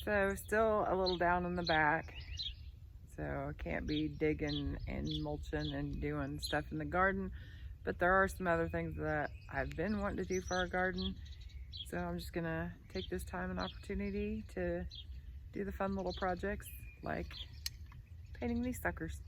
So still a little down in the back. So I can't be digging and mulching and doing stuff in the garden. But there are some other things that I've been wanting to do for our garden. So I'm just gonna take this time and opportunity to do the fun little projects like painting these suckers.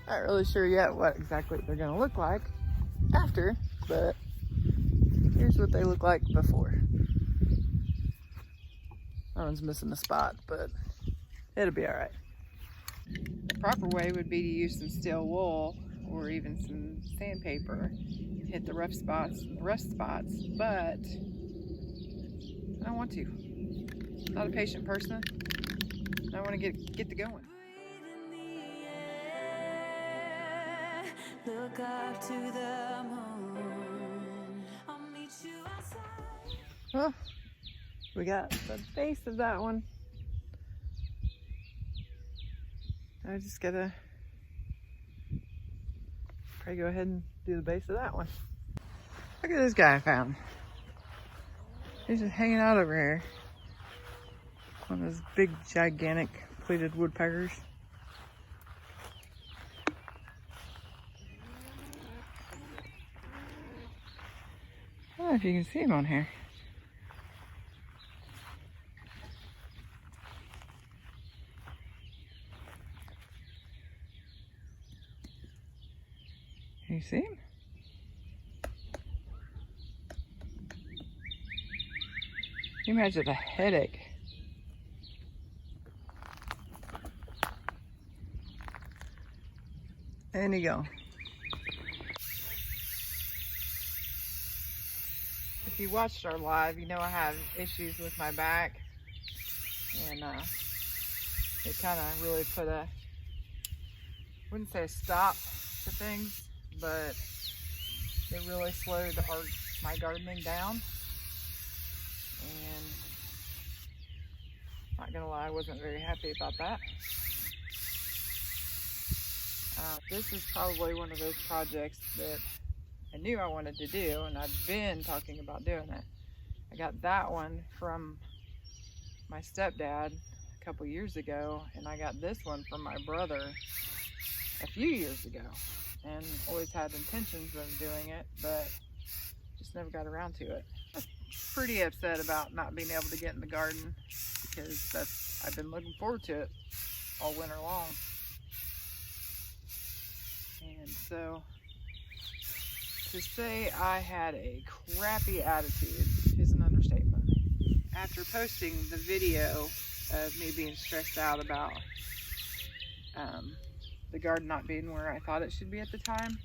Not really sure yet what exactly they're gonna look like after, but here's what they look like before. That one's missing a spot, but it'll be all right. The proper way would be to use some steel wool or even some sandpaper, hit the rough spots, but I don't want to. I'm not a patient person. I want to get to going. Look up to the moon. I'll meet you outside. Well, we got the base of that one. I just gotta probably go ahead and do the base of that one. Look at this guy I found. He's just hanging out over here. One of those big, gigantic pleated woodpeckers. I don't know if you can see him on here. Can you see him? Can you imagine a headache? There you go. If you watched our live, you know I have issues with my back, and it kind of really put a, I wouldn't say a stop to things, but it really slowed my gardening down. And not gonna lie, I wasn't very happy about that. This is probably one of those projects that I knew I wanted to do, and I've been talking about doing it. I got that one from my stepdad a couple years ago, and I got this one from my brother a few years ago, and always had intentions of doing it, but just never got around to it. I'm pretty upset about not being able to get in the garden, because I've been looking forward to it all winter long. And so to say I had a crappy attitude is an understatement. After posting the video of me being stressed out about the garden not being where I thought it should be at the time,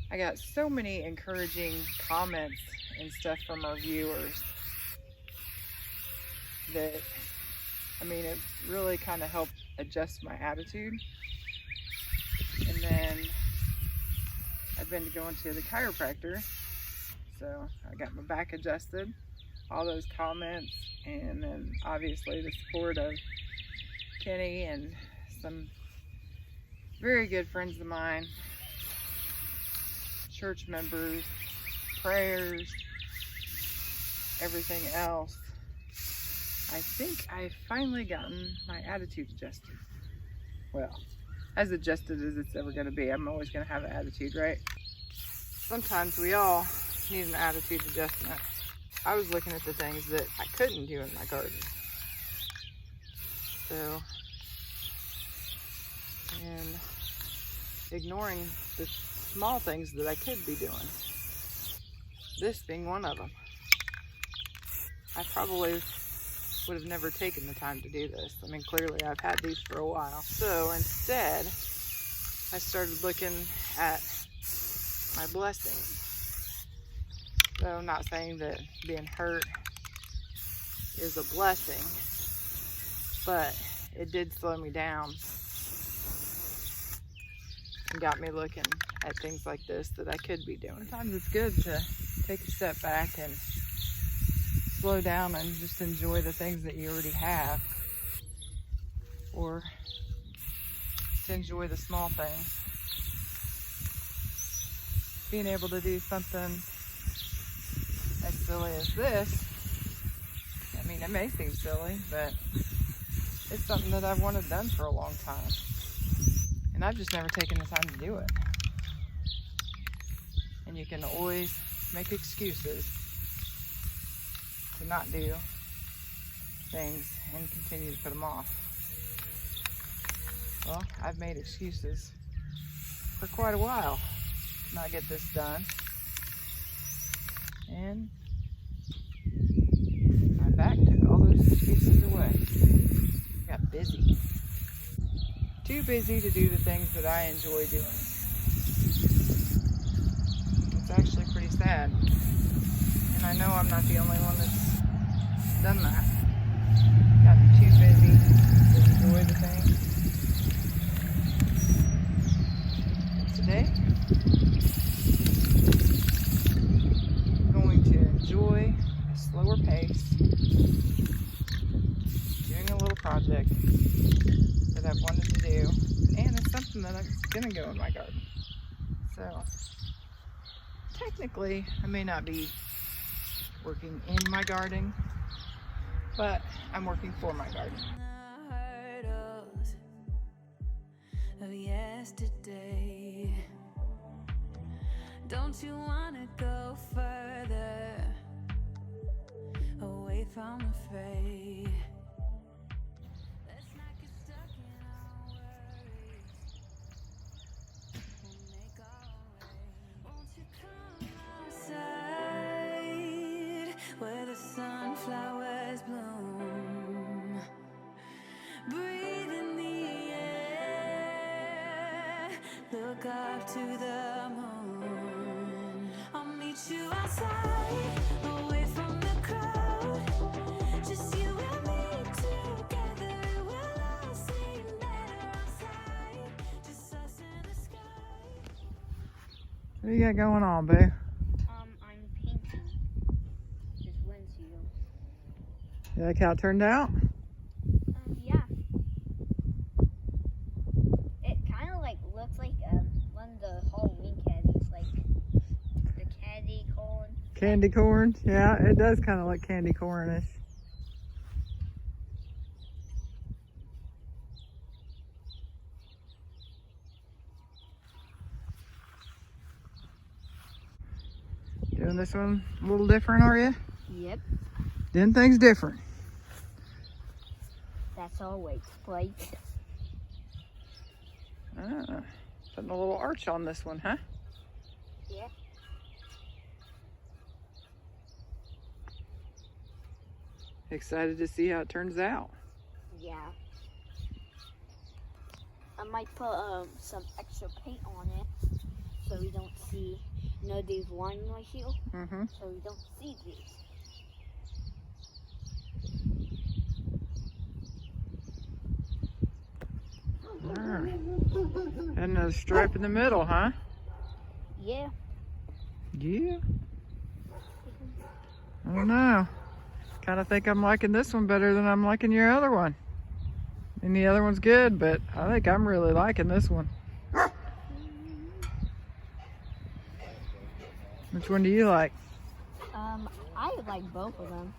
I got so many encouraging comments and stuff from our viewers that, I mean, it really kind of helped adjust my attitude. And then I've been going to the chiropractor, so I got my back adjusted. All those comments, and then obviously the support of Kenny and some very good friends of mine, church members, prayers, everything else. I think I've finally gotten my attitude adjusted. Well, as adjusted as it's ever going to be. I'm always going to have an attitude, right? Sometimes we all need an attitude adjustment. I was looking at the things that I couldn't do in my garden. So, and ignoring the small things that I could be doing. This being one of them. I probably would have never taken the time to do this. I mean, clearly I've had these for a while. So instead, I started looking at my blessings. So I'm not saying that being hurt is a blessing, but it did slow me down and got me looking at things like this that I could be doing. Sometimes it's good to take a step back and slow down and just enjoy the things that you already have, or to enjoy the small things. being able to do something as silly as this. I mean, it may seem silly, but it's something that I've wanted done for a long time. And I've just never taken the time to do it. And you can always make excuses to not do things and continue to put them off. Well, I've made excuses for quite a while to not get this done. And my back took all those excuses away. I got busy. Too busy to do the things that I enjoy doing. It's actually pretty sad. And I know I'm not the only one that's done that. Got too busy to enjoy the things. Today, I'm going to enjoy a slower pace, doing a little project that I've wanted to do, and it's something that's going to go in my garden. So, technically, I may not be working in my garden, but I'm working for my garden. Of yesterday, don't you want to go further away from the fray? Let's not get stuck in our worries. We'll make our way. Won't you come outside where the sunflowers bloom? Breathe in the air, look up to the moon. I'll meet you outside, away from the crowd. Just you and me together, it will all seem better outside. Just us in the sky. What do you got going on, boo? I'm painting this windshield. You like how it turned out? Yeah. It kind of like looks like one of the Halloween candies, like the candy corn. Candy corn? Yeah, it does kind of look candy cornish. Doing this one a little different, are you? Yep. Doing things different. That's always right. Putting a little arch on this one, huh? Yeah. Excited to see how it turns out. Yeah. I might put some extra paint on it so we don't see, you know, these lines right here? Mm-hmm. So we don't see these. And a stripe in the middle, huh? Yeah. Yeah. I don't know. Kind of think I'm liking this one better than I'm liking your other one. And the other one's good, but I think I'm really liking this one. Which one do you like? I like both of them.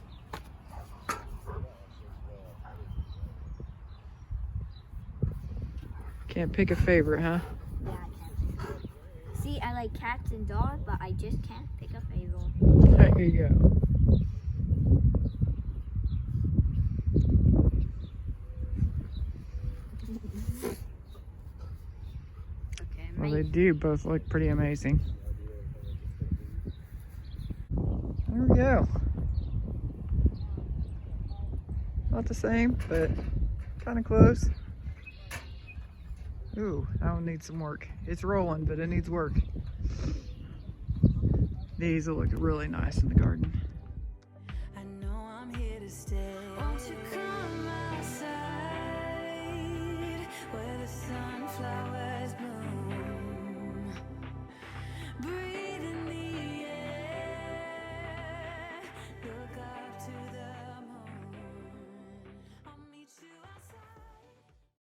Can't pick a favorite, huh? Yeah, I can't. See, I like cats and dogs, but I just can't pick a favorite. There you go. Okay, Well, they do both look pretty amazing. There we go. Not the same, but kind of close. Ooh, that one needs some work. It's rolling, but it needs work. These will look really nice in the garden.